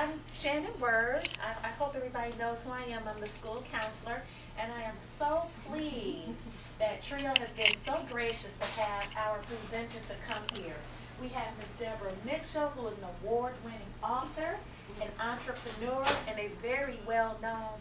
I'm Shannon Bird. I hope everybody knows who I am. I'm the school counselor, and I am so pleased that Trio has been so gracious to have our presenter to come here. We have Ms. Debra Mitchell, who is an award-winning author, an entrepreneur, and a very well-known,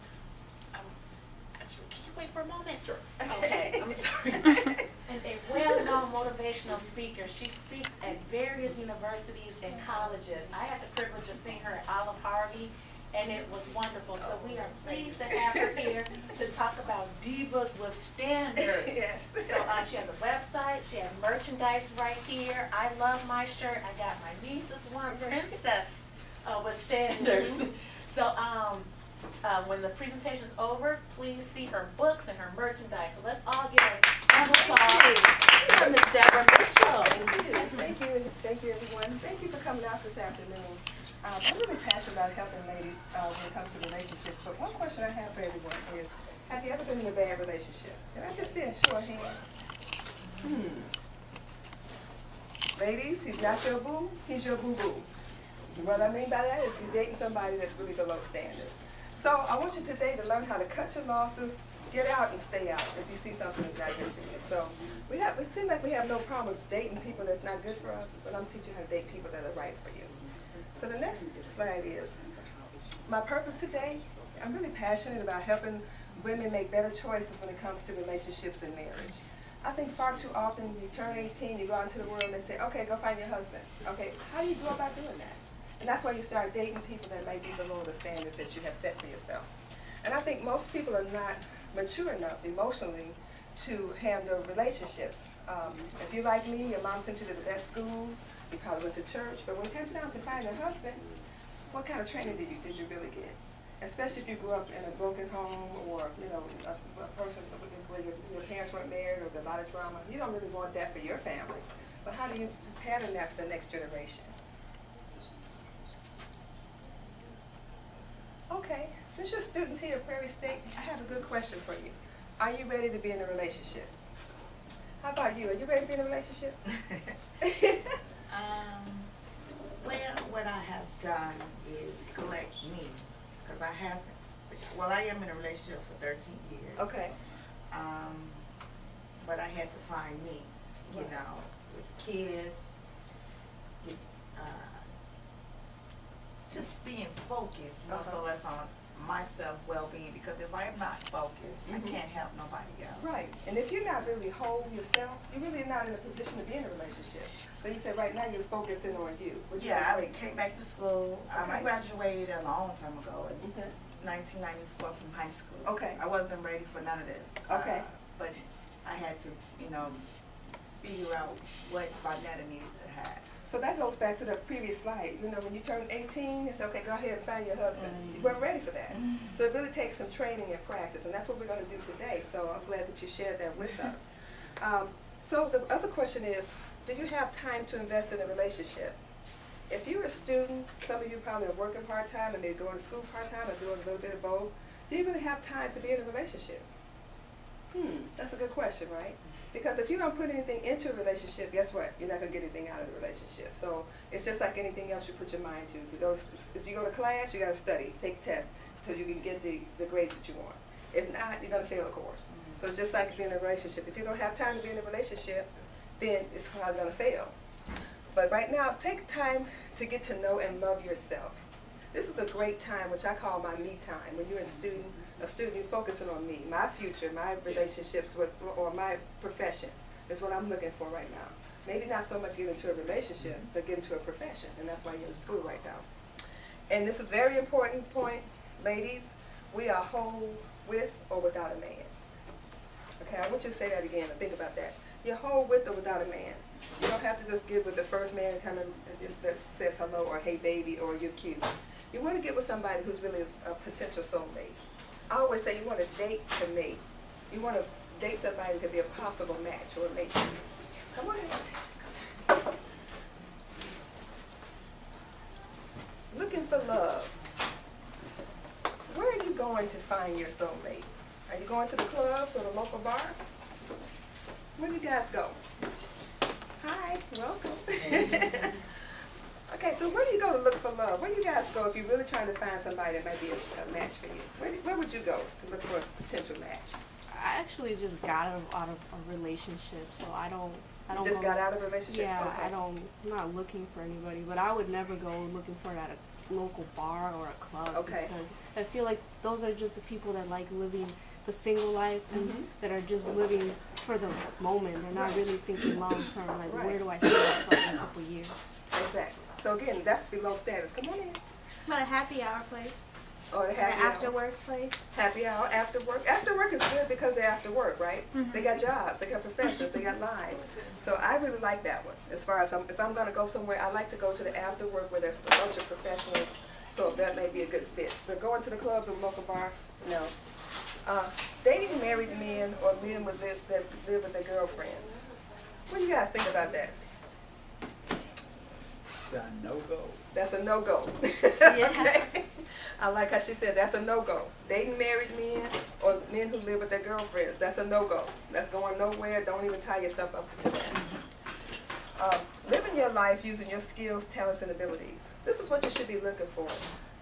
actually, can you wait for a moment? Sure. Okay, I'm sorry. And a well-known motivational speaker. She speaks at various universities and colleges. I had the privilege of seeing her at Olive Harvey, and it was wonderful. So we are pleased to have her here to talk about divas with standards. Yes. So she has a website. She has merchandise right here. I love my shirt. I got my niece's one, Princess with Standards. So when the presentation is over, please see her books and her merchandise. So let's all give her a round of applause for Ms. Debra Mitchell. Thank you, everyone. Thank you for coming out this afternoon. I'm really passionate about helping ladies when it comes to relationships, but one question I have for everyone is, have you ever been in a bad relationship? Can I just see a show of hands? Ladies, he's not your boo, he's your boo-boo. What I mean by that is you're dating somebody that's really below standards. So I want you today to learn how to cut your losses, get out and stay out if you see something that's not good for you. So it seems like we have no problem with dating people that's not good for us, but I'm teaching you how to date people that are right for you. So the next slide is my purpose today. I'm really passionate about helping women make better choices when it comes to relationships and marriage. I think far too often you turn 18, you go out into the world and they say, okay, go find your husband. Okay, how do you go about doing that? And that's why you start dating people that may be below the standards that you have set for yourself. And I think most people are not mature enough emotionally to handle relationships. If you're like me, your mom sent you to the best schools, you probably went to church, but when it comes down to finding a husband, what kind of training did you really get? Especially if you grew up in a broken home or, a person where your parents weren't married or there's a lot of drama. You don't really want that for your family. But how do you pattern that for the next generation? Okay, since you're students here at Prarie State, I have a good question for you. Are you ready to be in a relationship? How about you? Are you ready to be in a relationship? Well, what I have done is collect me, because I haven't. Well, I am in a relationship for 13 years. Okay. But I had to find me, with kids, just being focused, more so less on myself well-being, because if I am not focused, I can't help nobody else. Right. And if you're not really whole yourself, you're really not in a position to be in a relationship. So you said right now you're focusing on you, which is I came back to school. I graduated a long time ago in 1994 from high school. Okay. I wasn't ready for none of this. Okay. But I had to, figure out what Vanetta needed to have. So that goes back to the previous slide. When you turn 18, it's okay, go ahead and find your husband. You weren't ready for that. So it really takes some training and practice, and that's what we're going to do today. So I'm glad that you shared that with us. So the other question is, do you have time to invest in a relationship? If you're a student, some of you probably are working part-time and maybe going to school part-time or doing a little bit of both, do you really have time to be in a relationship? That's a good question, right? Because if you don't put anything into a relationship, guess what? You're not going to get anything out of the relationship. So it's just like anything else you put your mind to. If you go to class, you got to study, take tests, so you can get the grades that you want. If not, you're going to fail the course. So it's just like being in a relationship. If you don't have time to be in a relationship, then it's probably going to fail. But right now, take time to get to know and love yourself. This is a great time, which I call my me time. When you're a student, you're focusing on me, my future, my relationships or my profession is what I'm looking for right now. Maybe not so much get into a relationship, but get into a profession, and that's why you're in school right now. And this is a very important point, ladies. We are whole with or without a man. Okay, I want you to say that again and think about that. You're whole with or without a man. You don't have to just get with the first man that says hello or hey baby or you're cute. You want to get with somebody who's really a potential soulmate. I always say you want to date to mate. You want to date somebody that could be a possible match or a mate. Come on in. Looking for love. Where are you going to find your soulmate? Are you going to the clubs or the local bar? Where do you guys go? Hi, welcome. Okay, Okay, so where do you go to look for love? Where do you guys go if you're really trying to find somebody that might be a match for you? Where would you go to look for a potential match? I actually just got out of a relationship, so I don't You just go, got out of a relationship? Yeah, Okay. I'm not looking for anybody, but I would never go looking for it at a local bar or a club. Okay. Because I feel like those are just the people that like living the single life and Mhm. that are just living for the moment. They're not really thinking long term, like Right. where do I see myself in a couple years. Exactly. So again, that's below standards. Come on in. But a happy hour place, Or the an happy after hour. work place. Happy hour, after work. After work is good because they're after work, right? Mhm. They got jobs, they got professions, they got lives. So I really like that one. As far as if I'm going to go somewhere, I like to go to the after work where there's a bunch of professionals. So that may be a good fit. But going to the clubs or local bar, no. Dating married men or men that live with their girlfriends. What do you guys think about that? It's a no-go. That's a no-go. Yeah. Okay. I like how she said that's a no-go. Dating married men or men who live with their girlfriends, that's a no-go. That's going nowhere. Don't even tie yourself up to that. Living your life using your skills, talents, and abilities. This is what you should be looking for.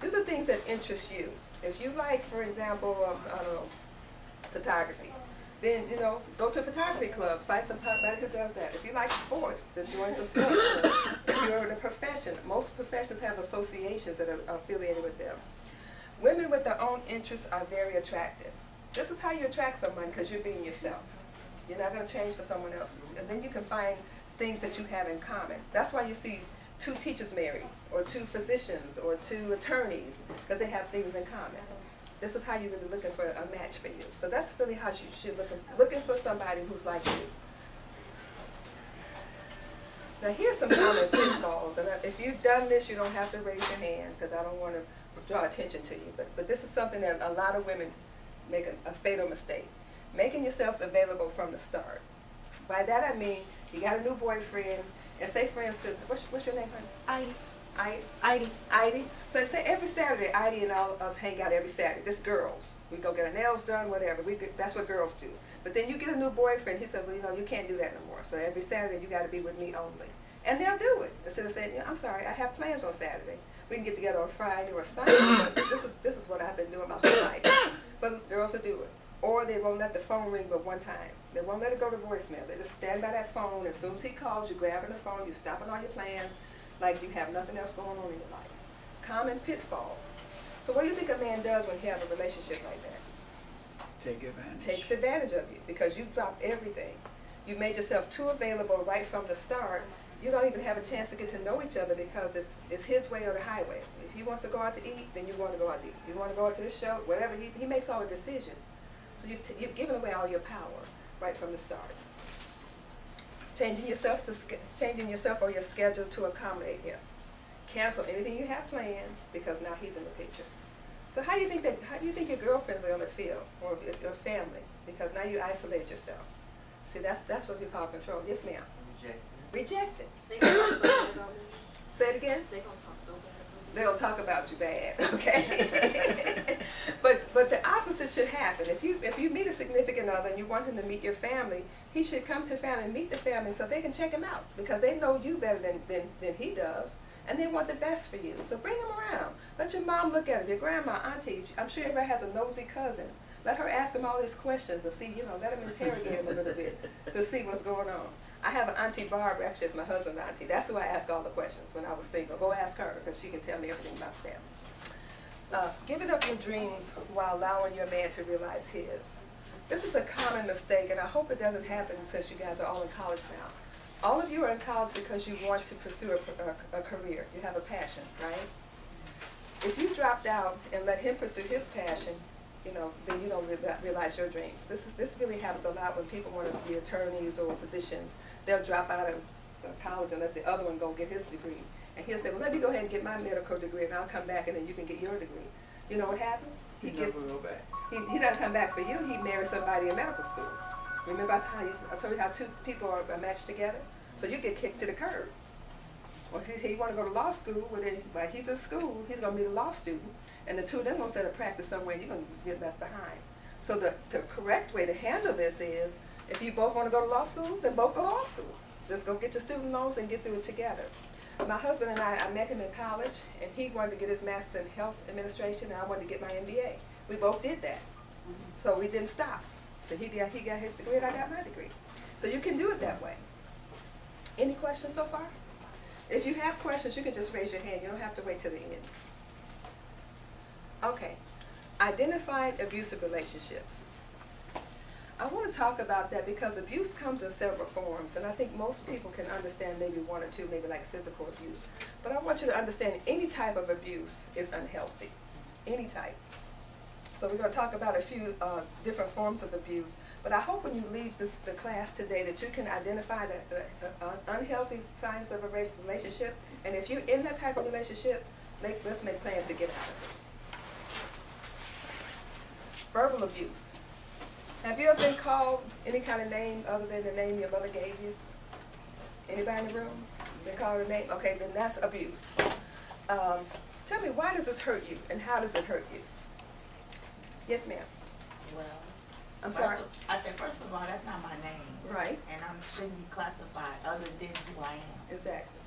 Do the things that interest you. If you like, for example, I don't know, photography, then, go to a photography club, find somebody who does that. If you like sports, then join some sports clubs. If you're in a profession, most professions have associations that are affiliated with them. Women with their own interests are very attractive. This is how you attract someone, because you're being yourself. You're not going to change for someone else. And then you can find things that you have in common. That's why you see 2 teachers married, or 2 physicians, or 2 attorneys, because they have things in common. This is how you're really looking for a match for you. So that's really how you should looking for somebody who's like you. Now here's some common pitfalls, and if you've done this, you don't have to raise your hand because I don't want to draw attention to you. But this is something that a lot of women make a fatal mistake: making yourselves available from the start. By that I mean you got a new boyfriend, and say for instance, what's your name, honey? Idy. So say every Saturday, Idy and all us hang out every Saturday. Just girls. We go get our nails done, whatever. That's what girls do. But then you get a new boyfriend. He says, well, you can't do that no more. So every Saturday, you got to be with me only. And they'll do it. Instead of saying, I'm sorry, I have plans on Saturday. We can get together on Friday or Sunday. But this is what I've been doing my whole life. But girls will do it. Or they won't let the phone ring but one time. They won't let it go to voicemail. They just stand by that phone. As soon as he calls, you grabbing the phone, you stopping all your plans, like you have nothing else going on in your life. Common pitfall. So what do you think a man does when he has a relationship like that? Take advantage. Takes advantage of you because you've dropped everything. You made yourself too available right from the start. You don't even have a chance to get to know each other because it's his way or the highway. If he wants to go out to eat, then you want to go out to eat. You want to go out to the show, whatever. He makes all the decisions. So you've given away all your power right from the start. Changing yourself or your schedule to accommodate him. Cancel anything you have planned because now he's in the picture. So how do you think your girlfriends are going to feel, or your family? Because now you isolate yourself. See, that's what you call control. Yes, ma'am. Rejected. They gonna talk bad about me. Say it again. They gonna talk so bad about me. They'll talk about you bad, okay? but the opposite should happen. If you meet a significant other and you want him to meet your family, he should come to family and meet the family so they can check him out because they know you better than he does, and they want the best for you. So bring him around. Let your mom look at him, your grandma, auntie. I'm sure everybody has a nosy cousin. Let her ask him all these questions and see, let him interrogate him a little bit to see what's going on. I have an auntie Barbara, actually it's my husband's auntie. That's who I ask all the questions when I was single. Go ask her because she can tell me everything about them. Giving up your dreams while allowing your man to realize his. This is a common mistake, and I hope it doesn't happen since you guys are all in college now. All of you are in college because you want to pursue a career. You have a passion, right? If you dropped out and let him pursue his passion, then you don't realize your dreams. This really happens a lot when people want to be attorneys or physicians. They'll drop out of college and let the other one go get his degree. And he'll say, well, let me go ahead and get my medical degree, and I'll come back, and then you can get your degree. You know what happens? He never go back. He doesn't come back for you. He marries somebody in medical school. Remember I told you how 2 people are matched together? So you get kicked to the curb. Well, he want to go to law school. Well, then, while he's in school, he's going to be a law student. And the 2 of them going to set a practice somewhere, and you're going to get left behind. So the correct way to handle this is, if you both want to go to law school, then both go to law school. Just go get your student loans and get through it together. My husband and I met him in college, and he wanted to get his master's in health administration, and I wanted to get my MBA. We both did that. So we didn't stop. So he got his degree, and I got my degree. So you can do it that way. Any questions so far? If you have questions, you can just raise your hand. You don't have to wait till the end. Okay. Identified abusive relationships. I want to talk about that because abuse comes in several forms, and I think most people can understand maybe one or two, maybe like physical abuse. But I want you to understand any type of abuse is unhealthy. Any type. So we're going to talk about a few different forms of abuse. But I hope when you leave the class today that you can identify the unhealthy signs of a relationship. And if you're in that type of relationship, let's make plans to get out of it. Verbal abuse. Have you ever been called any kind of name other than the name your mother gave you? Anybody in the room? Been called a name? Okay, then that's abuse. Tell me, why does this hurt you, and how does it hurt you? Yes, ma'am. Well, I'm sorry. First of all, that's not my name. Right. And I shouldn't be classified other than who I am. Exactly.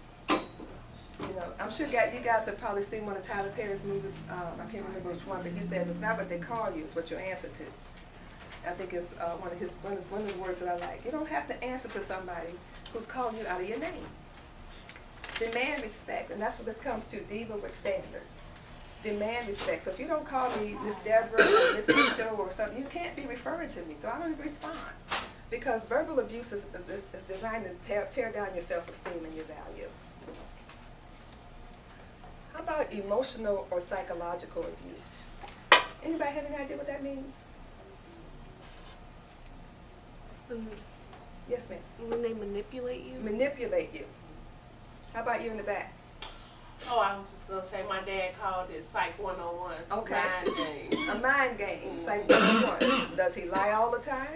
You know, I'm sure you guys have probably seen one of Tyler Perry's movies. I can't remember which one, but he says it's not what they call you, it's what you answer to. I think it's one of the words that I like. You don't have to answer to somebody who's calling you out of your name. Demand respect, and that's what this comes to, Debra with standards. Demand respect. So if you don't call me Miss Debra or Miss Mitchell or something, you can't be referring to me. So I don't even respond. Because verbal abuse is designed to tear down your self-esteem and your value. How about emotional or psychological abuse? Anybody have any idea what that means? Yes, ma'am. When they manipulate you? Manipulate you. How about you in the back? Oh, I was just gonna say my dad called it Psych 101. Okay. Mind game. A mind game, Psych 101. Does he lie all the time?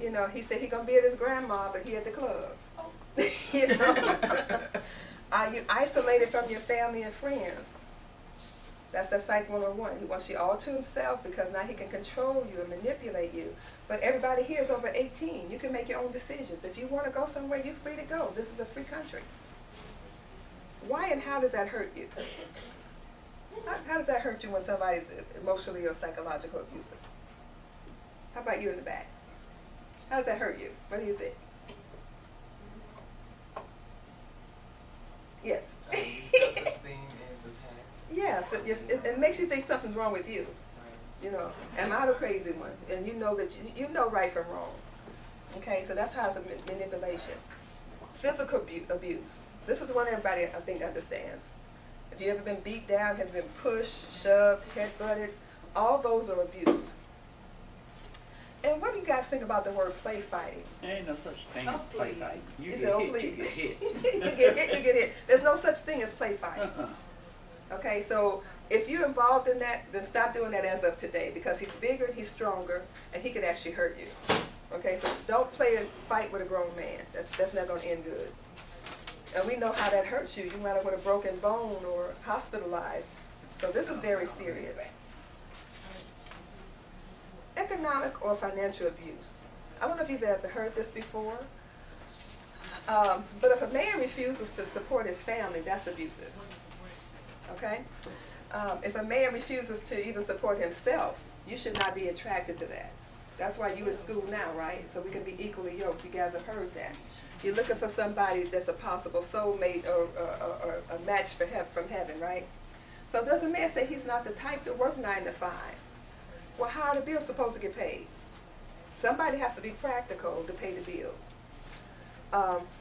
You know, he said he gonna be at his grandma, but he at the club. You know? Are you isolated from your family and friends? That's the Psych 101. He wants you all to himself because now he can control you and manipulate you. But everybody here is over 18. You can make your own decisions. If you want to go somewhere, you're free to go. This is a free country. Why and how does that hurt you? How does that hurt you when somebody's emotionally or psychologically abusive? How about you in the back? How does that hurt you? What do you think? Yes. Yes, it makes you think something's wrong with you. You know, am I the crazy one? And you know that you know right from wrong. Okay, so that's how it's a manipulation. Physical abuse. This is one everybody, I think, understands. If you ever been beat down, have been pushed, shoved, head-butted, all those are abuse. And what do you guys think about the word play fighting? There ain't no such thing as play fighting. You You get say, oh, hit, please. you get hit. You get hit, you get hit. There's no such thing as play fighting. Okay, so if you're involved in that, then stop doing that as of today because he's bigger, he's stronger, and he could actually hurt you. Okay, so don't play a fight with a grown man. That's not going to end good. And we know how that hurts you. You might have with a broken bone or hospitalized. So this is very serious. Economic or financial abuse. I don't know if you've ever heard this before. But if a man refuses to support his family, that's abusive. Okay? If a man refuses to even support himself, you should not be attracted to that. That's why you're in school now, right? So we can be equally yoked. You guys have heard that. You're looking for somebody that's a possible soulmate or a match from heaven, right? So does a man say he's not the type to work 9 to 5? Well, how are the bills supposed to get paid? Somebody has to be practical to pay the bills.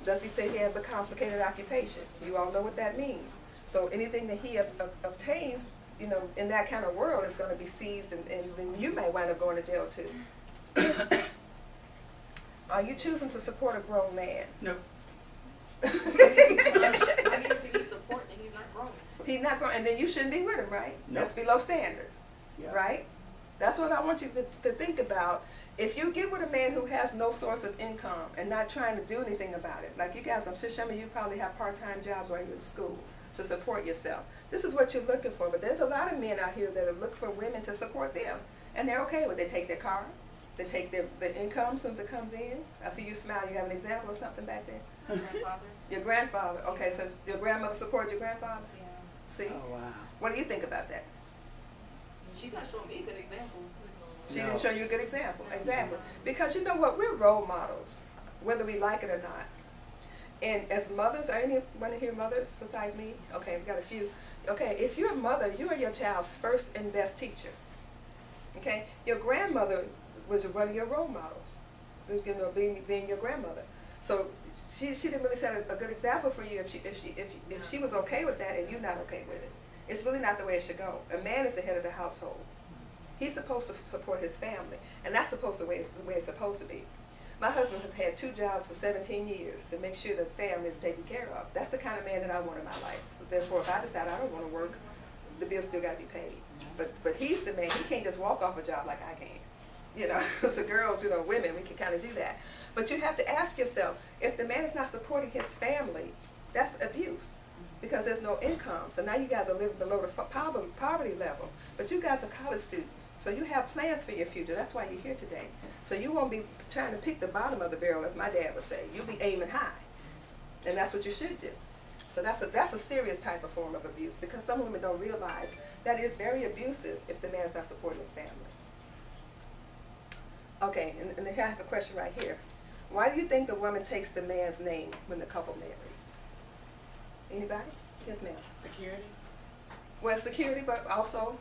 Does he say he has a complicated occupation? You all know what that means. So anything that he obtains, you know, in that kind of world is going to be seized, and then you may wind up going to jail too. Are you choosing to support a grown man? Nope. I mean, if he needs support, then he's not grown. He's not grown, and then you shouldn't be with him, right? Nope. That's below standards, Yeah. right? That's what I want you to think about. If you get with a man who has no source of income and not trying to do anything about it, like you guys, I'm sure some of you probably have part-time jobs while you're in school to support yourself. This is what you're looking for, but there's a lot of men out here that look for women to support them, and they're okay with it. They take their car, they take the income since it comes in. I see you smile. You have an example of something back there? My grandfather. Your grandfather. Okay, so your grandmother supported your grandfather? Yeah. See? Oh, wow. What do you think about that? She's not showing me a good example. She No. didn't show you a good example. Exactly. Because you know what? We're role models, whether we like it or not. And as mothers, are anyone here mothers besides me? Okay, we got a few. Okay, if you're a mother, you are your child's first and best teacher. Okay? Your grandmother was one of your role models, you know, being your grandmother. So she didn't really set a good example for you if she was okay with that and you're not okay with it. It's really not the way it should go. A man is the head of the household. He's supposed to support his family, and that's supposed to the way it's supposed to be. My husband has had 2 jobs for 17 years to make sure the family is taken care of. That's the kind of man that I want in my life. So therefore, if I decide I don't want to work, the bills still got to be paid. But he's the man. He can't just walk off a job like I can. You know, as the girls, you know, women, we can kind of do that. But you have to ask yourself, if the man is not supporting his family, that's abuse. Because there's no income. So now you guys are living below the poverty level. But you guys are college students. So you have plans for your future. That's why you're here today. So you won't be trying to pick the bottom of the barrel, as my dad would say. You'll be aiming high. And that's what you should do. So that's a serious type of form of abuse, because some women don't realize that it's very abusive if the man's not supporting his family. Okay, and I have a question right here. Why do you think the woman takes the man's name when the couple marries? Anybody? Yes, ma'am. Security? Well, security, but also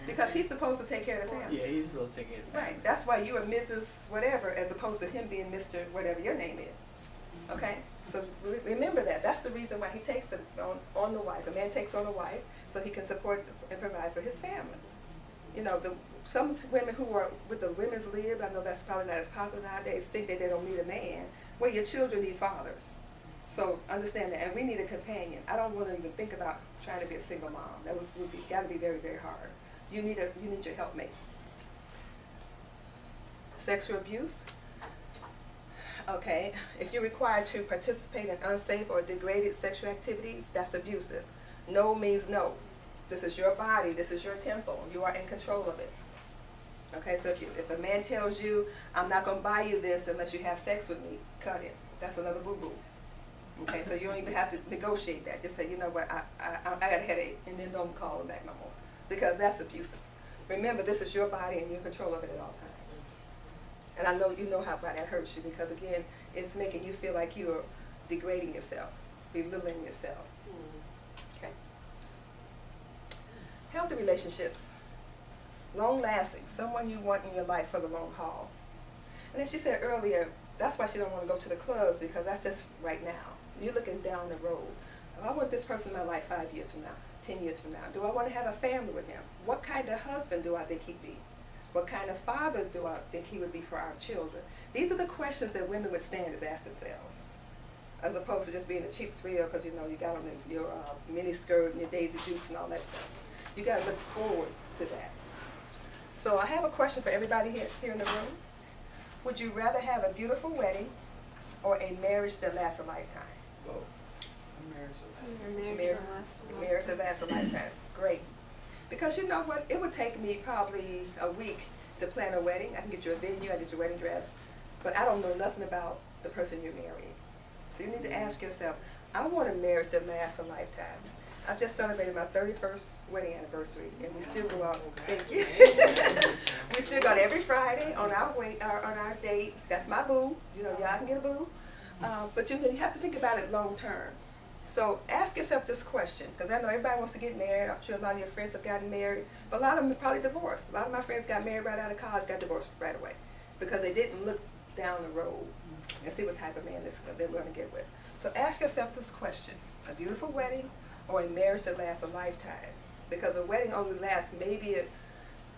because he's supposed to take care of the family. Yeah, he's supposed to take it. Right. That's why you are Mrs. whatever, as opposed to him being Mr. whatever your name is. Okay? So remember that. That's the reason why he takes it on the wife. A man takes on a wife so he can support and provide for his family. You know, some women who are with the women's lib, I know that's probably not as popular nowadays, think that they don't need a man. Well, your children need fathers. So understand that. And we need a companion. I don't want to even think about trying to be a single mom. That would be got to be very, very hard. You need your helpmate. Sexual abuse. Okay, if you're required to participate in unsafe or degraded sexual activities, that's abusive. No means no. This is your body. This is your temple. You are in control of it. Okay, so if a man tells you, I'm not going to buy you this unless you have sex with me, cut it. That's another boo-boo. Okay, so you don't even have to negotiate that. Just say, you know what, I got a headache, and then don't call him back no more, because that's abusive. Remember, this is your body, and you're in control of it at all times. And I know you know how that hurts you, because again, it's making you feel like you're degrading yourself, belittling yourself. Okay. Healthy relationships, long-lasting, someone you want in your life for the long haul. And as she said earlier, that's why she don't want to go to the clubs, because that's just right now. You're looking down the road. I want this person in my life 5 years from now, 10 years from now. Do I want to have a family with him? What kind of husband do I think he'd be? What kind of father do I think he would be for our children? These are the questions that women with standards ask themselves, as opposed to just being a cheap thrill because you know you got on your mini skirt and your daisy dukes and all that stuff. You got to look forward to that. So I have a question for everybody here in the room. Would you rather have a beautiful wedding or a marriage that lasts a lifetime? Whoa. Marriage that lasts a lifetime. Great. Because you know what? It would take me probably a week to plan a wedding. I can get you a venue, I can get your wedding dress, but I don't know nothing about the person you're marrying. So you need to ask yourself, I want a marriage that lasts a lifetime. I just celebrated my 31st wedding anniversary, and we still go out. Thank you. We still go out every Friday on our date. That's my boo. You know, y'all can get a boo. But you have to think about it long term. So ask yourself this question, because I know everybody wants to get married. I'm sure a lot of your friends have gotten married, but a lot of them are probably divorced. A lot of my friends got married right out of college, got divorced right away, because they didn't look down the road and see what type of man they were going to get with. So ask yourself this question: a beautiful wedding or a marriage that lasts a lifetime? Because a wedding only lasts maybe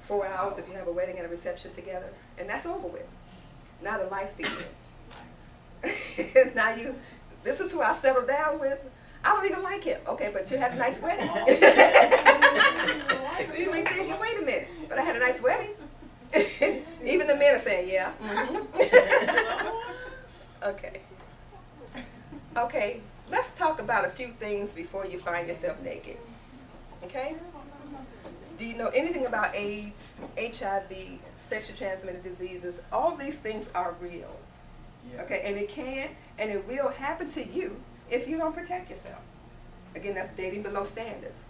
4 hours if you have a wedding and a reception together, and that's over with. Now the life begins. Now this is who I settled down with. I don't even like him. Okay, but you had a nice wedding. You may thinking, wait a minute, but I had a nice wedding. Even the men are saying, yeah. Okay. Okay, let's talk about a few things before you find yourself naked. Okay? Do you know anything about AIDS, HIV, sexually transmitted diseases? All these things are real. Yes. Okay, and it can and it will happen to you if you don't protect yourself. Again, that's dating below standards.